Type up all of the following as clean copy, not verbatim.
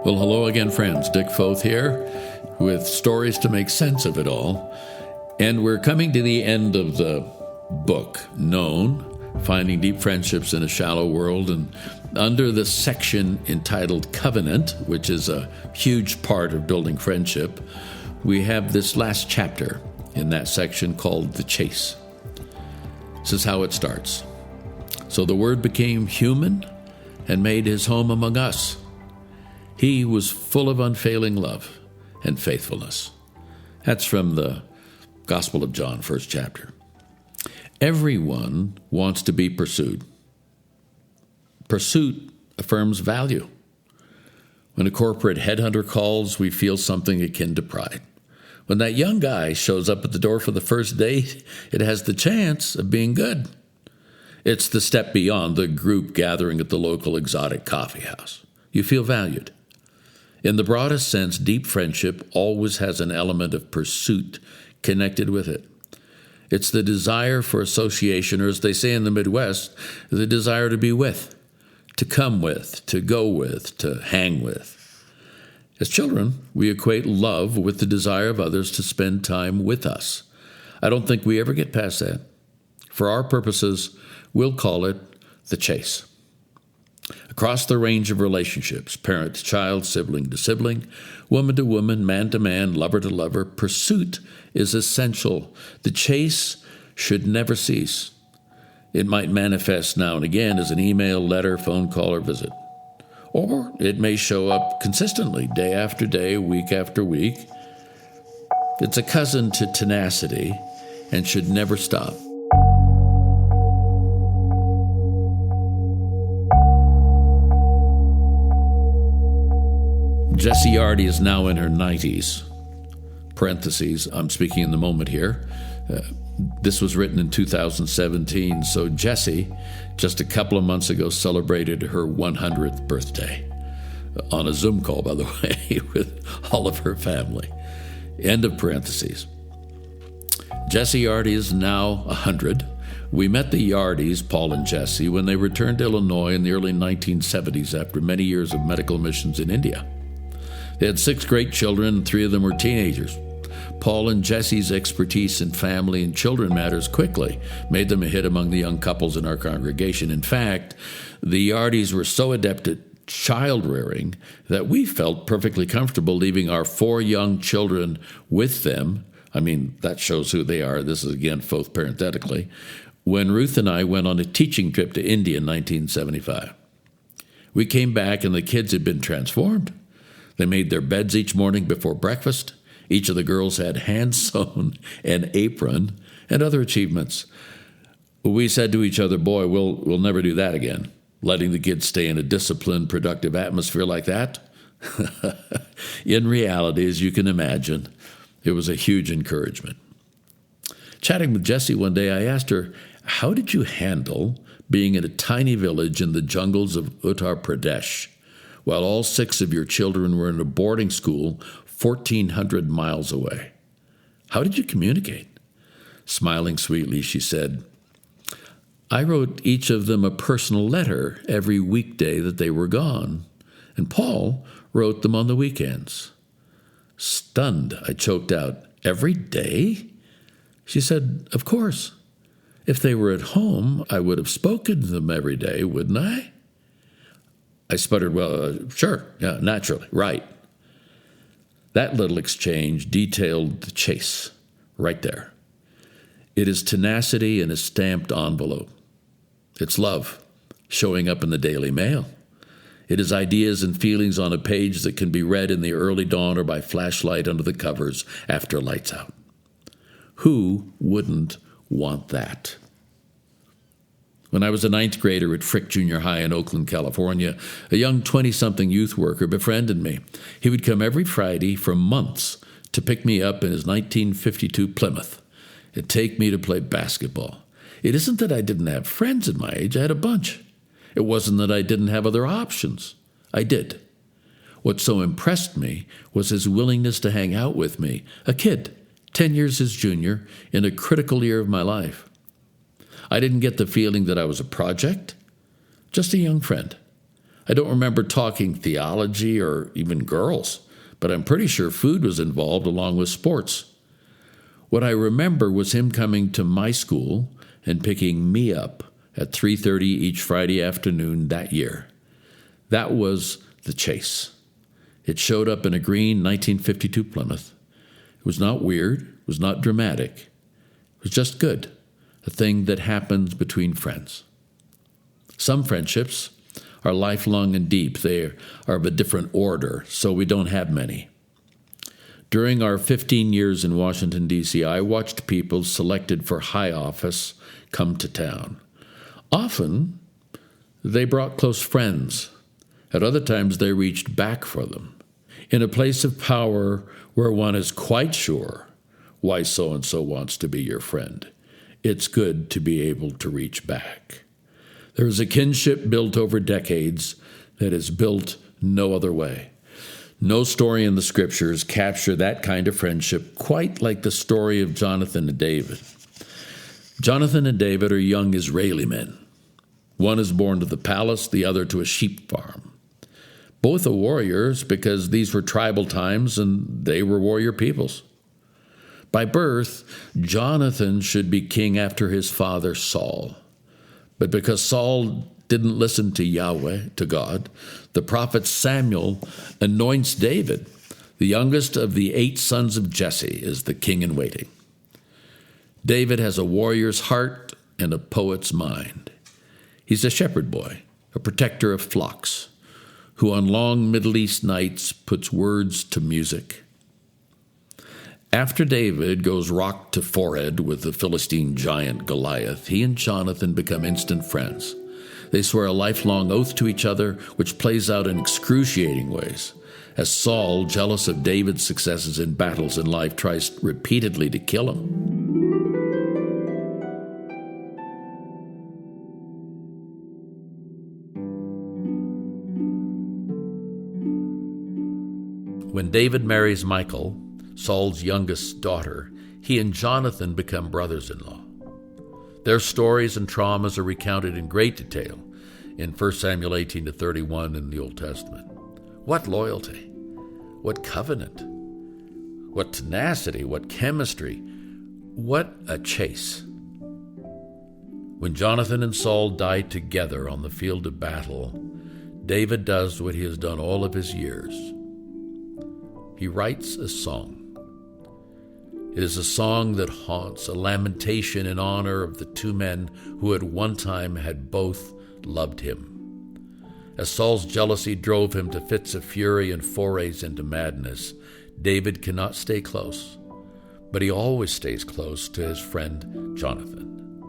Well, hello again, friends. Dick Foth here with stories to make sense of it all. And we're coming to the end of the book, Known, Finding Deep Friendships in a Shallow World. And under the section entitled Covenant, which is a huge part of building friendship, we have this last chapter in that section called The Chase. This is how it starts. So the Word became human and made his home among us. He was full of unfailing love and faithfulness. That's from the Gospel of John, first chapter. Everyone wants to be pursued. Pursuit affirms value. When a corporate headhunter calls, we feel something akin to pride. When that young guy shows up at the door for the first date, it has the chance of being good. It's the step beyond the group gathering at the local exotic coffee house. You feel valued. In the broadest sense, deep friendship always has an element of pursuit connected with it. It's the desire for association, or as they say in the Midwest, the desire to be with, to come with, to go with, to hang with. As children, we equate love with the desire of others to spend time with us. I don't think we ever get past that. For our purposes, we'll call it the chase. Across the range of relationships, parent to child, sibling to sibling, woman to woman, man to man, lover to lover, pursuit is essential. The chase should never cease. It might manifest now and again as an email, letter, phone call, or visit. Or it may show up consistently, day after day, week after week. It's a cousin to tenacity and should never stop. Jessie Yardy is now in her 90s. Parentheses, I'm speaking in the moment here. This was written in 2017, so Jessie, just a couple of months ago, celebrated her 100th birthday. On a Zoom call, by the way, with all of her family. End of parentheses. Jessie Yardy is now 100. We met the Yardys, Paul and Jessie, when they returned to Illinois in the early 1970s after many years of medical missions in India. They had 6 great children, and 3 of them were teenagers. Paul and Jessie's expertise in family and children matters quickly made them a hit among the young couples in our congregation. In fact, the Yardys were so adept at child rearing that we felt perfectly comfortable leaving our 4 young children with them. I mean, that shows who they are. This is, again, both parenthetically. When Ruth and I went on a teaching trip to India in 1975. We came back and the kids had been transformed. They made their beds each morning before breakfast. Each of the girls had hand-sewn an apron and other achievements. We said to each other, boy, we'll never do that again, letting the kids stay in a disciplined, productive atmosphere like that. In reality, as you can imagine, it was a huge encouragement. Chatting with Jessie one day, I asked her, how did you handle being in a tiny village in the jungles of Uttar Pradesh, while all 6 of your children were in a boarding school 1,400 miles away? How did you communicate? Smiling sweetly, she said, I wrote each of them a personal letter every weekday that they were gone, and Paul wrote them on the weekends. Stunned, I choked out, every day? She said, of course. If they were at home, I would have spoken to them every day, wouldn't I? I sputtered, sure, yeah, naturally, right. That little exchange detailed the chase right there. It is tenacity in a stamped envelope. It's love showing up in the Daily Mail. It is ideas and feelings on a page that can be read in the early dawn or by flashlight under the covers after lights out. Who wouldn't want that? When I was a 9th grader at Frick Junior High in Oakland, California, a young 20-something youth worker befriended me. He would come every Friday for months to pick me up in his 1952 Plymouth and take me to play basketball. It isn't that I didn't have friends at my age. I had a bunch. It wasn't that I didn't have other options. I did. What so impressed me was his willingness to hang out with me, a kid, 10 years his junior, in a critical year of my life. I didn't get the feeling that I was a project, just a young friend. I don't remember talking theology or even girls, but I'm pretty sure food was involved along with sports. What I remember was him coming to my school and picking me up at 3:30 each Friday afternoon that year. That was the chase. It showed up in a green 1952 Plymouth. It was not weird, it was not dramatic. It was just good, a thing that happens between friends. Some friendships are lifelong and deep. They are of a different order, so we don't have many. During our 15 years in Washington, D.C., I watched people selected for high office come to town. Often, they brought close friends. At other times, they reached back for them. In a place of power where one is quite sure why so-and-so wants to be your friend, it's good to be able to reach back. There is a kinship built over decades that is built no other way. No story in the scriptures capture that kind of friendship quite like the story of Jonathan and David. Jonathan and David are young Israeli men. One is born to the palace, the other to a sheep farm. Both are warriors because these were tribal times and they were warrior peoples. By birth, Jonathan should be king after his father Saul. But because Saul didn't listen to Yahweh, to God, the prophet Samuel anoints David, the youngest of the 8 sons of Jesse, as the king in waiting. David has a warrior's heart and a poet's mind. He's a shepherd boy, a protector of flocks, who on long Middle East nights puts words to music. After David goes rock to forehead with the Philistine giant Goliath, he and Jonathan become instant friends. They swear a lifelong oath to each other, which plays out in excruciating ways, as Saul, jealous of David's successes in battles in life, tries repeatedly to kill him. When David marries Michal, Saul's youngest daughter, he and Jonathan become brothers-in-law. Their stories and traumas are recounted in great detail in 1 Samuel 18-31 in the Old Testament. What loyalty, what covenant, what tenacity, what chemistry, what a chase. When Jonathan and Saul die together on the field of battle, David does what he has done all of his years. He writes a song. It is a song that haunts, a lamentation in honor of the 2 men who at one time had both loved him. As Saul's jealousy drove him to fits of fury and forays into madness, David cannot stay close, but he always stays close to his friend Jonathan.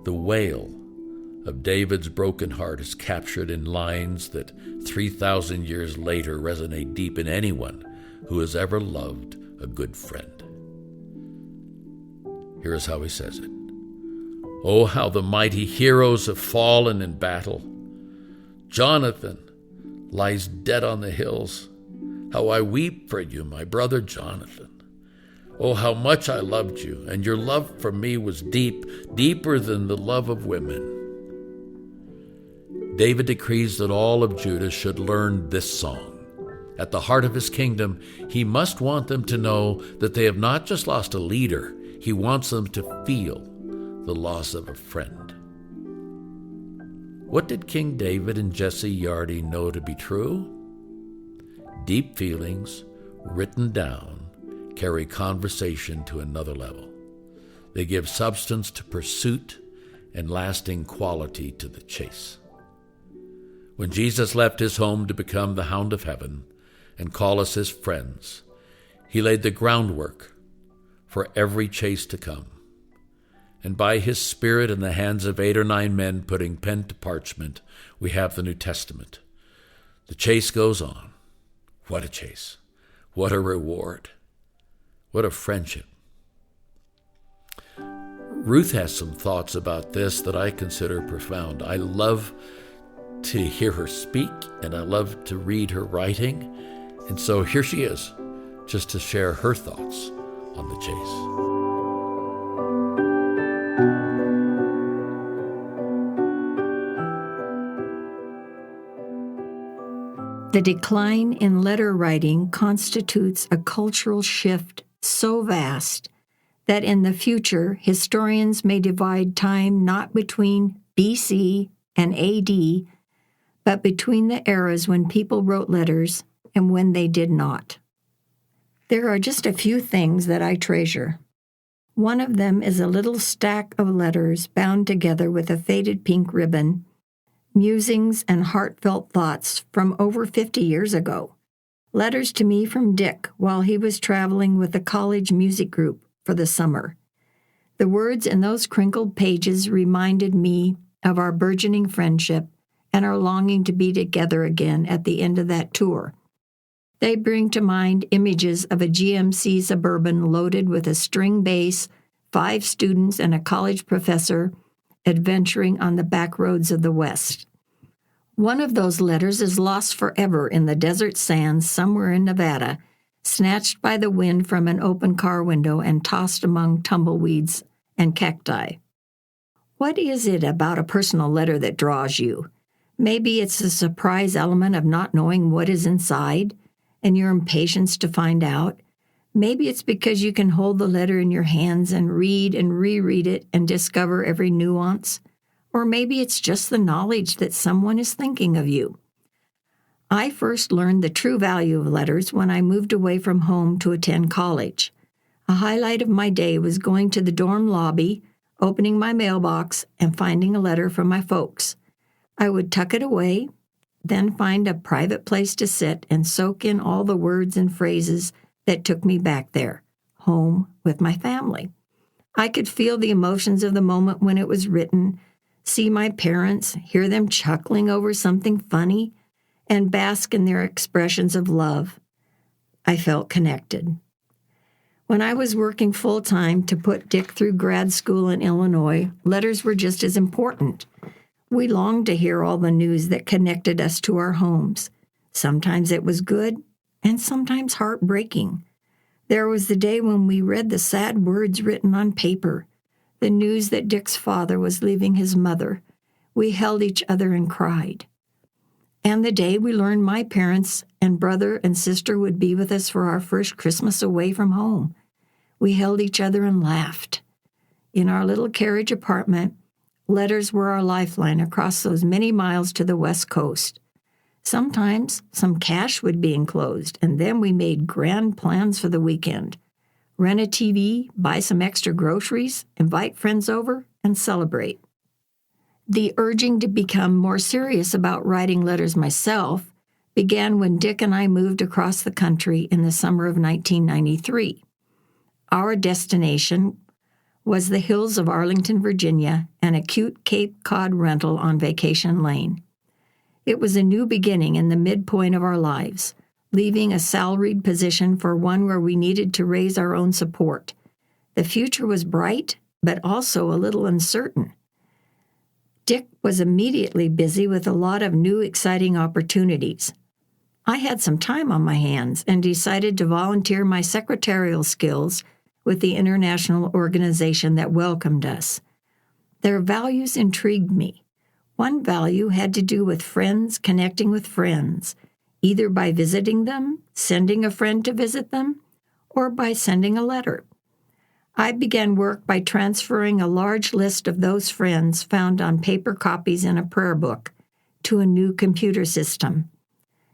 The wail of David's broken heart is captured in lines that 3,000 years later resonate deep in anyone who has ever loved a good friend. Here is how he says it. Oh, how the mighty heroes have fallen in battle. Jonathan lies dead on the hills. How I weep for you, my brother Jonathan. Oh, how much I loved you, and your love for me was deep, deeper than the love of women. David decrees that all of Judah should learn this song. At the heart of his kingdom, he must want them to know that they have not just lost a leader. He wants them to feel the loss of a friend. What did King David and Jesse Yardy know to be true? Deep feelings, written down, carry conversation to another level. They give substance to pursuit and lasting quality to the chase. When Jesus left his home to become the Hound of Heaven and call us his friends, he laid the groundwork for every chase to come. And by his Spirit in the hands of 8 or 9 men putting pen to parchment, we have the New Testament. The chase goes on. What a chase. What a reward. What a friendship. Ruth has some thoughts about this that I consider profound. I love to hear her speak, and I love to read her writing. And so here she is, just to share her thoughts on the chase. The decline in letter writing constitutes a cultural shift so vast that in the future, historians may divide time not between BC and AD, but between the eras when people wrote letters and when they did not. There are just a few things that I treasure. One of them is a little stack of letters bound together with a faded pink ribbon, musings and heartfelt thoughts from over 50 years ago. Letters to me from Dick while he was traveling with a college music group for the summer. The words in those crinkled pages reminded me of our burgeoning friendship and our longing to be together again at the end of that tour. They bring to mind images of a GMC Suburban loaded with a string bass, 5 students, and a college professor adventuring on the back roads of the West. One of those letters is lost forever in the desert sands somewhere in Nevada, snatched by the wind from an open car window and tossed among tumbleweeds and cacti. What is it about a personal letter that draws you? Maybe it's the surprise element of not knowing what is inside and your impatience to find out. Maybe it's because you can hold the letter in your hands and read and reread it and discover every nuance. Or maybe it's just the knowledge that someone is thinking of you. I first learned the true value of letters when I moved away from home to attend college. A highlight of my day was going to the dorm lobby, opening my mailbox, and finding a letter from my folks. I would tuck it away, then find a private place to sit and soak in all the words and phrases that took me back there, home with my family. I could feel the emotions of the moment when it was written, see my parents, hear them chuckling over something funny, and bask in their expressions of love. I felt connected. When I was working full-time to put Dick through grad school in Illinois, letters were just as important. We longed to hear all the news that connected us to our homes. Sometimes it was good, and sometimes heartbreaking. There was the day when we read the sad words written on paper, the news that Dick's father was leaving his mother. We held each other and cried. And the day we learned my parents and brother and sister would be with us for our first Christmas away from home. We held each other and laughed. In our little carriage apartment, letters were our lifeline across those many miles to the West Coast. Sometimes some cash would be enclosed, and then we made grand plans for the weekend. Rent a TV, buy some extra groceries, invite friends over, and celebrate. The urging to become more serious about writing letters myself began when Dick and I moved across the country in the summer of 1993. Our destination was the hills of Arlington, Virginia, and a cute Cape Cod rental on Vacation Lane. It was a new beginning in the midpoint of our lives, leaving a salaried position for one where we needed to raise our own support. The future was bright, but also a little uncertain. Dick was immediately busy with a lot of new, exciting opportunities. I had some time on my hands and decided to volunteer my secretarial skills with the international organization that welcomed us. Their values intrigued me. One value had to do with friends connecting with friends, either by visiting them, sending a friend to visit them, or by sending a letter. I began work by transferring a large list of those friends found on paper copies in a prayer book to a new computer system.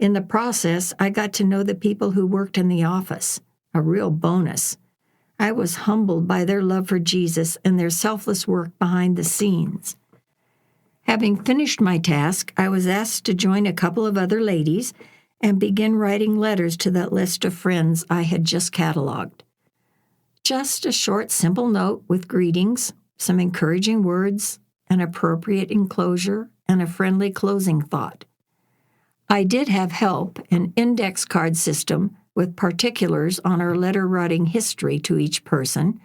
In the process, I got to know the people who worked in the office, a real bonus. I was humbled by their love for Jesus and their selfless work behind the scenes. Having finished my task, I was asked to join a couple of other ladies and begin writing letters to that list of friends I had just cataloged. Just a short, simple note with greetings, some encouraging words, an appropriate enclosure, and a friendly closing thought. I did have help, an index card system with particulars on our letter-writing history to each person,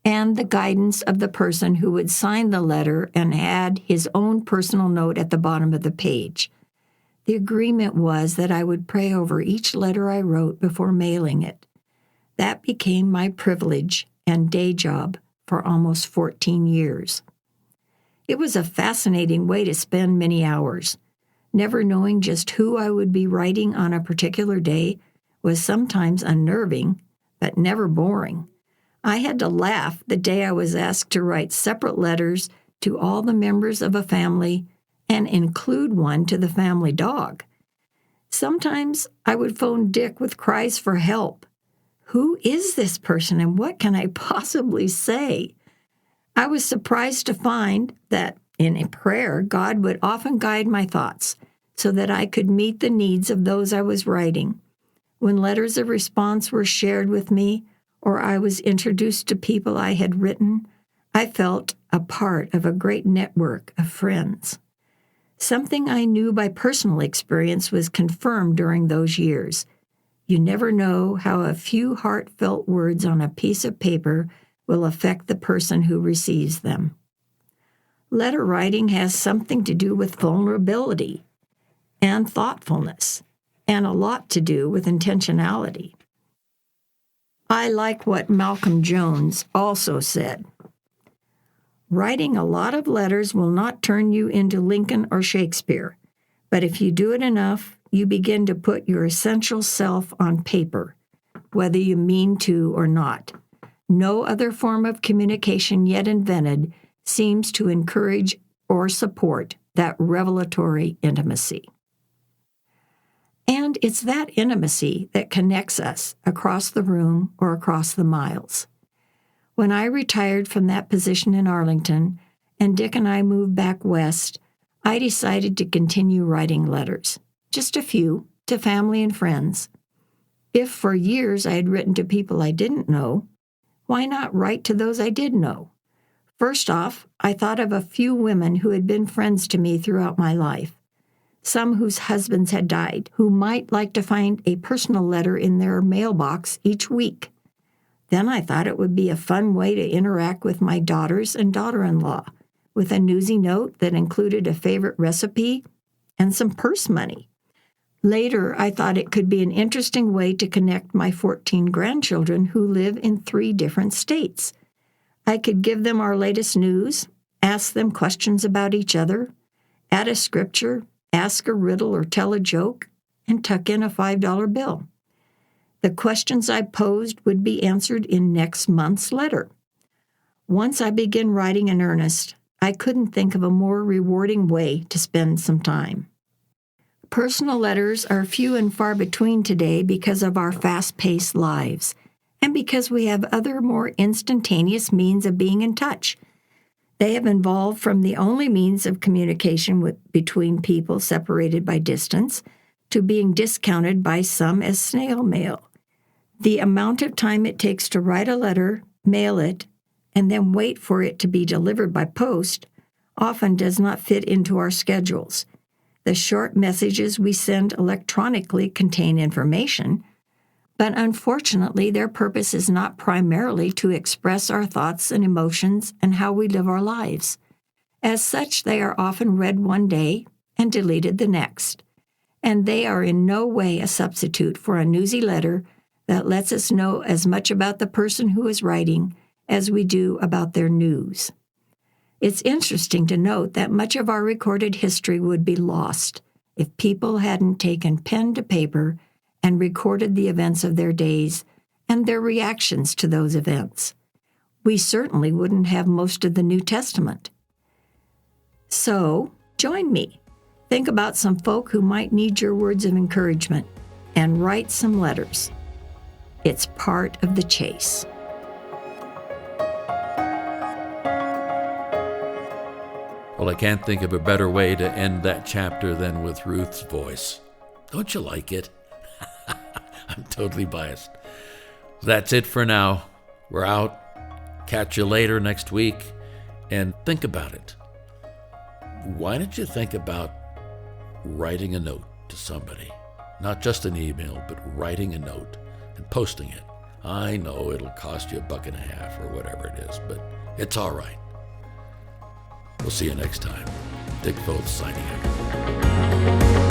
and the guidance of the person who would sign the letter and add his own personal note at the bottom of the page. The agreement was that I would pray over each letter I wrote before mailing it. That became my privilege and day job for almost 14 years. It was a fascinating way to spend many hours. Never knowing just who I would be writing on a particular day was sometimes unnerving, but never boring. I had to laugh the day I was asked to write separate letters to all the members of a family and include one to the family dog. Sometimes I would phone Dick with cries for help. Who is this person and what can I possibly say? I was surprised to find that in a prayer, God would often guide my thoughts so that I could meet the needs of those I was writing. When letters of response were shared with me or I was introduced to people I had written, I felt a part of a great network of friends. Something I knew by personal experience was confirmed during those years. You never know how a few heartfelt words on a piece of paper will affect the person who receives them. Letter writing has something to do with vulnerability and thoughtfulness, and a lot to do with intentionality. I like what Malcolm Jones also said. Writing a lot of letters will not turn you into Lincoln or Shakespeare, but if you do it enough, you begin to put your essential self on paper, whether you mean to or not. No other form of communication yet invented seems to encourage or support that revelatory intimacy. And it's that intimacy that connects us across the room or across the miles. When I retired from that position in Arlington and Dick and I moved back west, I decided to continue writing letters, just a few, to family and friends. If for years I had written to people I didn't know, why not write to those I did know? First off, I thought of a few women who had been friends to me throughout my life, some whose husbands had died, who might like to find a personal letter in their mailbox each week. Then I thought it would be a fun way to interact with my daughters and daughter-in-law, with a newsy note that included a favorite recipe and some purse money. Later, I thought it could be an interesting way to connect my 14 grandchildren who live in 3 different states. I could give them our latest news, ask them questions about each other, add a scripture, ask a riddle or tell a joke, and tuck in a $5 bill. The questions I posed would be answered in next month's letter. Once I began writing in earnest, I couldn't think of a more rewarding way to spend some time. Personal letters are few and far between today because of our fast-paced lives, and because we have other more instantaneous means of being in touch. They have evolved from the only means of communication between people separated by distance to being discounted by some as snail mail. The amount of time it takes to write a letter, mail it, and then wait for it to be delivered by post often does not fit into our schedules. The short messages we send electronically contain information, but unfortunately their purpose is not primarily to express our thoughts and emotions and how we live our lives. As such, they are often read one day and deleted the next, and they are in no way a substitute for a newsy letter that lets us know as much about the person who is writing as we do about their news. It's interesting to note that much of our recorded history would be lost if people hadn't taken pen to paper and recorded the events of their days and their reactions to those events. We certainly wouldn't have most of the New Testament. So, join me. Think about some folk who might need your words of encouragement and write some letters. It's part of the chase. Well, I can't think of a better way to end that chapter than with Ruth's voice. Don't you like it? I'm totally biased. That's it for now. We're out. Catch you later next week. And think about it. Why don't you think about writing a note to somebody? Not just an email, but writing a note and posting it. I know it'll cost you $1.50 or whatever it is, but it's all right. We'll see you next time. Dick Foth signing out.